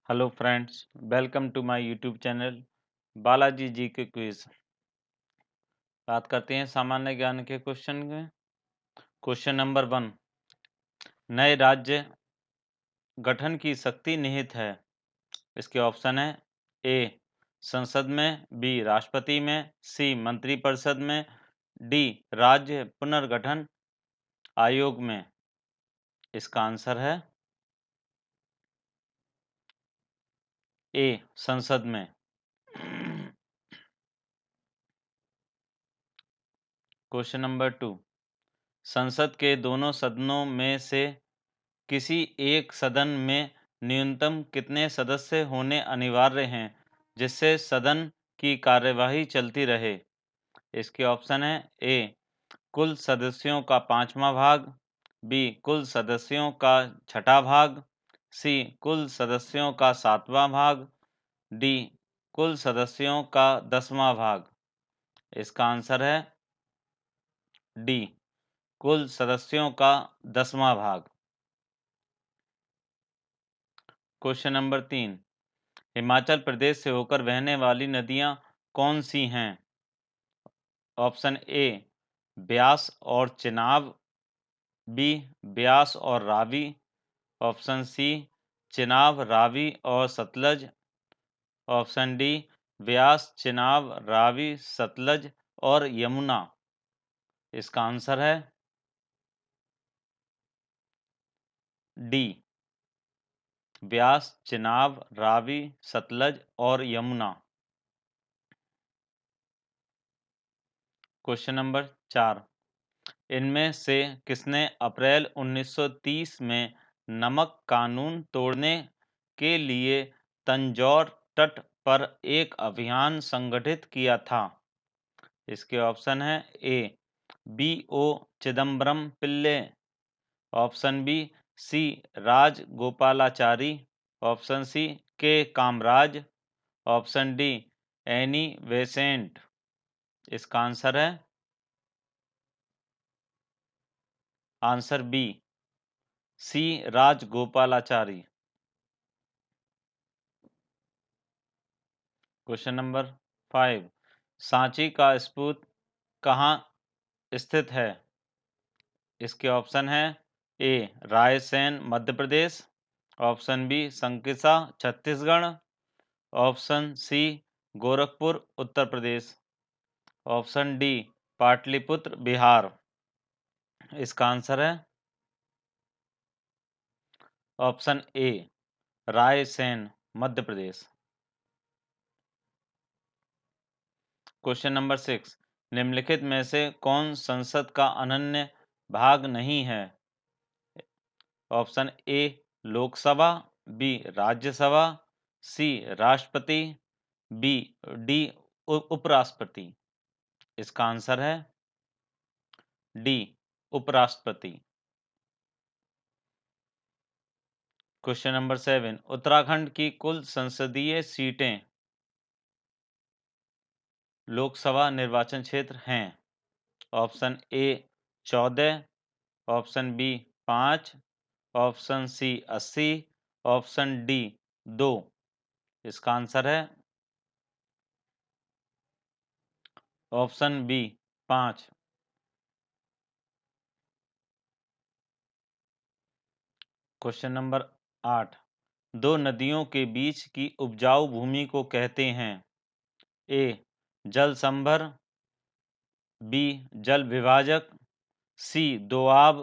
Hello friends, welcome to my YouTube channel Balaji ji के quiz. बात करते हैं सामान्य ज्ञान के क्वेश्चन में। Question number 1। नए राज्य गठन की शक्ति निहित है। इसके ऑप्शन है ए संसद में, बी राष्ट्रपति में, सी मंत्रिपरिषद में, डी राज्य पुनर्गठन आयोग में। इसका आंसर है ए संसद में। Question number 2। संसद के दोनों सदनों में से किसी एक सदन में न्यूनतम कितने सदस्य होने अनिवार्य हैं जिससे सदन की कार्यवाही चलती रहे। इसके ऑप्शन है ए कुल सदस्यों का 5वां भाग, बी कुल सदस्यों का 6ठा भाग, सी कुल सदस्यों का 7वां भाग, डी कुल सदस्यों का 10वां भाग। इसका आंसर है डी कुल सदस्यों का 10वां भाग। Question number 3। हिमाचल प्रदेश से होकर बहने वाली नदियां कौन सी हैं। ऑप्शन ए ब्यास और चिनाब, बी ब्यास और रावी, ऑप्शन सी चिनाब रावी और सतलज, ऑप्शन डी ब्यास चिनाब रावी सतलज और यमुना। इसका आंसर है डी ब्यास चिनाब रावी सतलज और यमुना। Question number 4। इनमें से किसने अप्रैल 1930 में नमक कानून तोड़ने के लिए तंजौर तट पर एक अभियान संगठित किया था। इसके ऑप्शन है A V O Chidambaram Pillai, option B C Rajagopalachari, option C K Kamaraj, option D Annie Besant. इसका आंसर है answer B C Rajagopalachari. Question number 5। Sanchi का स्तूप कहाँ स्थित है। इसके ऑप्शन है A Raisen Madhya Pradesh, option B Sankisa Chhattisgarh, option C Gorakhpur Uttar Pradesh, option D Pataliputra Bihar. इसका आंसर है option A Raisen Madhya Pradesh. Question number 6। निम्नलिखित में से कौन संसद का अनन्य भाग नहीं है। Option A Lok Sabha, B Rajya Sabha, C राष्ट्रपति, बी डी उपराष्ट्रपति। इसका आंसर है डी उपराष्ट्रपति। Question number 7। उत्तराखंड की कुल संसदीय सीटें लोकसभा निर्वाचन क्षेत्र हैं। Option A 14, option B 5, option C 80, option D 2। इसका आंसर है ऑप्शन बी 5। Question number 8। दो नदियों के बीच की उपजाऊ भूमि को कहते हैं। ए जल संभर, बी जल विभाजक, सी दोआब,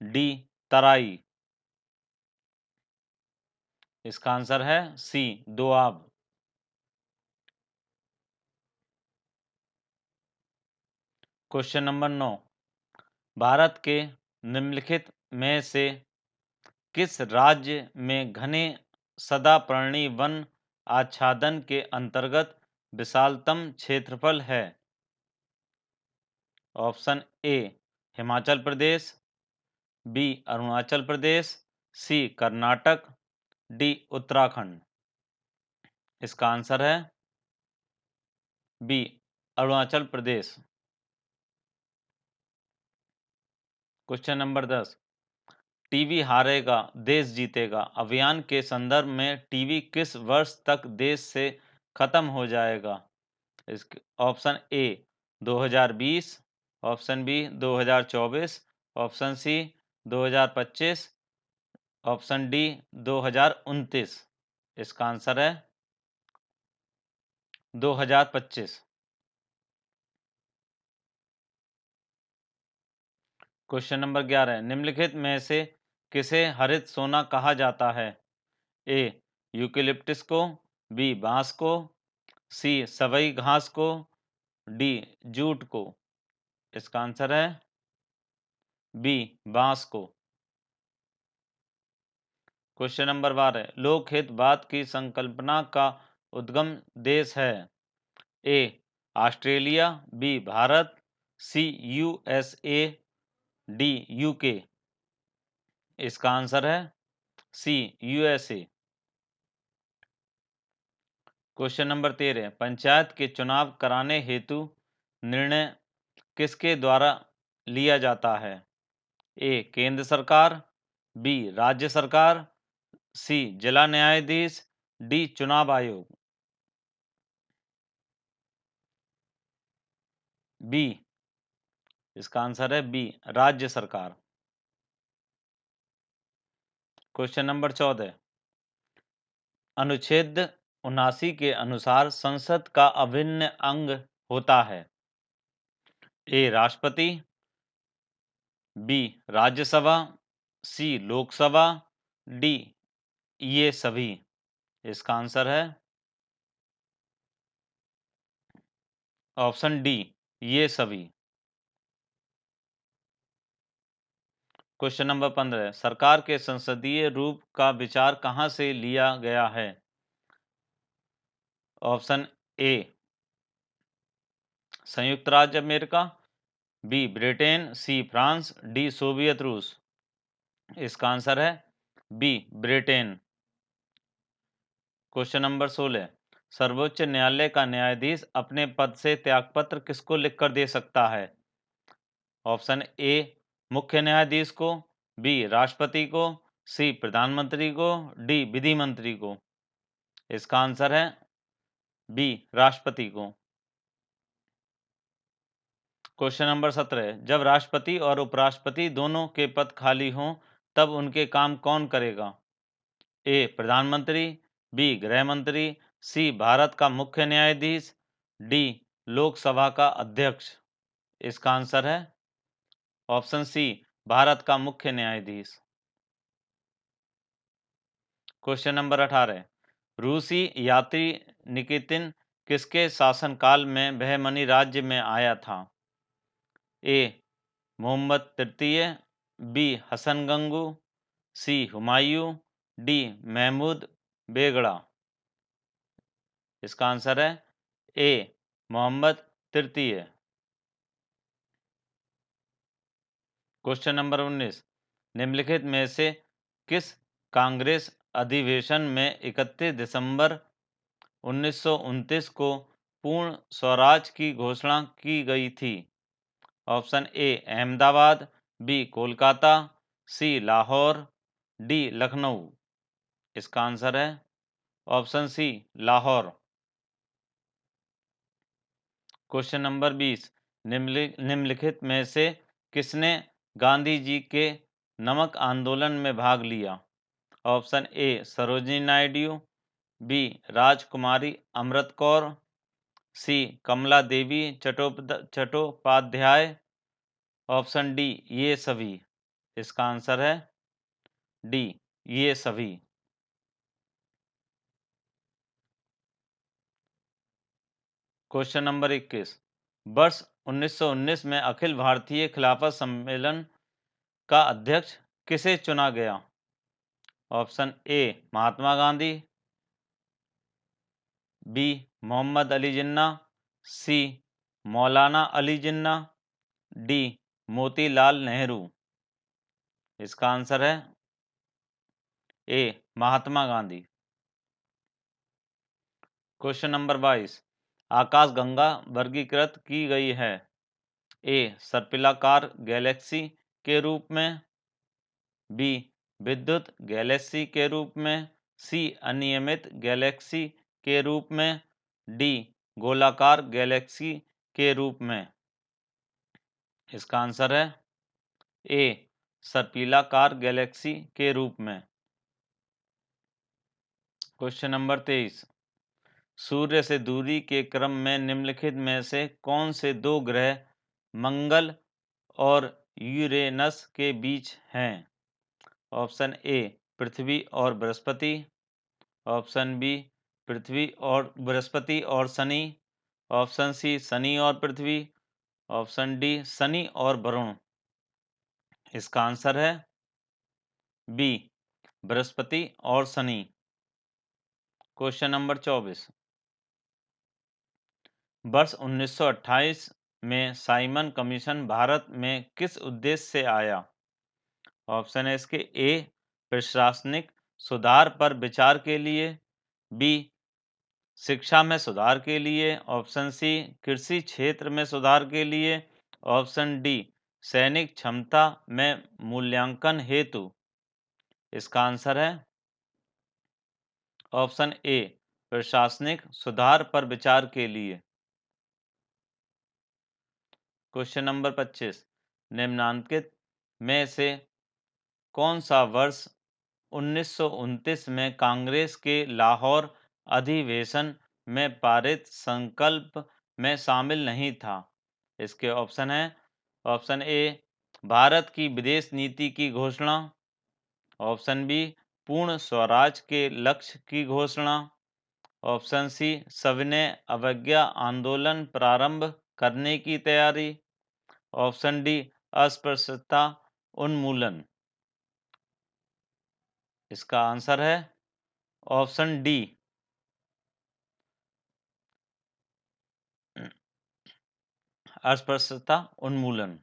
डी तराई। इसका आंसर है C Doab. Question number 9। Bharat के निम्नलिखित में से किस राज्य में घने सदापर्णी वन आच्छादन के अंतर्गत विशालतम क्षेत्रफल है। Option A Himachal Pradesh, B Arunachal Pradesh, C Karnataka, D Uttarakhand. इसका आंसर है B Arunachal Pradesh. Question number 10। TV हारेगा देश जीतेगा अभियान के संदर्भ में टीवी किस वर्ष तक देश से खत्म हो जाएगा? इसके option A 2020, option B 2024, option C 2025, option D 2029। इसका आंसर है 2025। क्वेश्चन नंबर 11 निम्नलिखित में से किसे हरित सोना कहा जाता है? ए यूकेलिप्टस को, बी बांस को, सी सबई घास को, डी जूट को। इसका आंसर है बी बांस को। क्वेश्चन नंबर 12 लोक हितवाद की संकल्पना का उद्गम देश है? A Australia, B Bharat, C USA, D UK. इसका आंसर है C USA. Question number 13 panchayat के चुनाव कराने हेतु निर्णय किसके द्वारा लिया जाता है? ए केंद्र सरकार, बी राज्य सरकार, सी जिला न्यायाधीश, डी चुनाव आयोग। बी। इसका आंसर है बी राज्य सरकार। क्वेश्चन नंबर 14 अनुच्छेद 79 के अनुसार संसद का अभिन्न अंग होता है? ए राष्ट्रपति, बी राज्यसभा, सी लोकसभा, डी ये सभी। इसका आंसर है ऑप्शन डी ये सभी। क्वेश्चन नंबर 15 सरकार के संसदीय रूप का विचार कहां से लिया गया है? ऑप्शन ए संयुक्त राज्य America, B Britain, C France, D Soviet रूस। इसका आंसर है बी ब्रिटेन। क्वेश्चन नंबर 16 सर्वोच्च न्यायालय का न्यायाधीश अपने पद से त्यागपत्र किसको लिखकर दे सकता है? ऑप्शन ए मुख्य न्यायाधीश को, बी राष्ट्रपति को, सी प्रधानमंत्री को, डी विधि मंत्री को। इसका आंसर है बी राष्ट्रपति को। क्वेश्चन नंबर 17 जब राष्ट्रपति और उपराष्ट्रपति दोनों के पद खाली हों तब उनके काम कौन करेगा? ए प्रधानमंत्री, बी गृह मंत्री, सी भारत का मुख्य न्यायाधीश, डी लोकसभा का अध्यक्ष। इसका आंसर है ऑप्शन सी भारत का मुख्य न्यायाधीश। क्वेश्चन नंबर 18 रूसी यात्री निकितिन किसके शासनकाल में बहमनी राज्य में आया था? ए मोहम्मद तृतीय, बी हसन गंगू, सी हुमायूं, डी महमूद बेगड़ा। इसका आंसर है ए मोहम्मद तृतीय। क्वेश्चन नंबर 19 निम्नलिखित में से किस कांग्रेस अधिवेशन में 31 दिसंबर 1929 को पूर्ण स्वराज की घोषणा की गई थी? Option A Ahmedabad, B Kolkata, C Lahore, D Lucknow. इसका आंसर है option C Lahore. Question number 20 निम्नलिखित में से किसने गांधी जी के नमक आंदोलन में भाग लिया? Option A Sarojini Naidu, B Rajkumari Amrit Kaur, C Kamala Devi Chattopadhyay, option D ये सभी। इसका आंसर है डी ये सभी। क्वेश्चन नंबर 21 वर्ष 1919 में अखिल भारतीय खिलाफत सम्मेलन का अध्यक्ष किसे चुना गया? Option A Mahatma Gandhi, B Mohammad Ali Jinnah, C Maulana Ali Jinnah, D Motilal Nehru. इसका आंसर है A Mahatma Gandhi. Question number 22 आकाशगंगा वर्गीकृत की गई है? ए सर्पिलाकार गैलेक्सी के रूप में, बी विद्युत गैलेक्सी के रूप में, सी अनियमित गैलेक्सी के रूप में, डी गोलाकार गैलेक्सी के रूप में। इसका आंसर है ए सर्पिलाकार गैलेक्सी के रूप में। क्वेश्चन नंबर 23, सूर्य से दूरी के क्रम में निम्नलिखित में से कौन से दो ग्रह मंगल और यूरेनस के बीच हैं? ऑप्शन ए पृथ्वी और बृहस्पति, ऑप्शन बी पृथ्वी और बृहस्पति और शनि, ऑप्शन सी शनि और पृथ्वी, ऑप्शन डी शनि और वरुण। इसका आंसर है बी बृहस्पति और शनि। क्वेश्चन नंबर 24, वर्ष 1928 में साइमन कमीशन भारत में किस उद्देश्य से आया? ऑप्शन है इसके ए प्रशासनिक सुधार पर विचार के लिए, बी शिक्षा में सुधार के लिए, ऑप्शन सी कृषि क्षेत्र में सुधार के लिए, ऑप्शन डी सैनिक क्षमता में मूल्यांकन हेतु। इसका आंसर है ऑप्शन ए प्रशासनिक सुधार पर विचार के लिए। क्वेश्चन नंबर 25, निम्नांकित में से कौन सा वर्ष 1929 में कांग्रेस के लाहौर अधिवेशन में पारित संकल्प में शामिल नहीं था? इसके ऑप्शन हैं, ऑप्शन ए भारत की विदेश नीति की घोषणा, ऑप्शन बी पूर्ण स्वराज के लक्ष्य की घोषणा, ऑप्शन सी सविनय अवज्ञा आंदोलन प्रारंभ करने की तैयारी, ऑप्शन डी अस्पृश्यता उन्मूलन। इसका आंसर है ऑप्शन डी अस्पृश्यता उन्मूलन।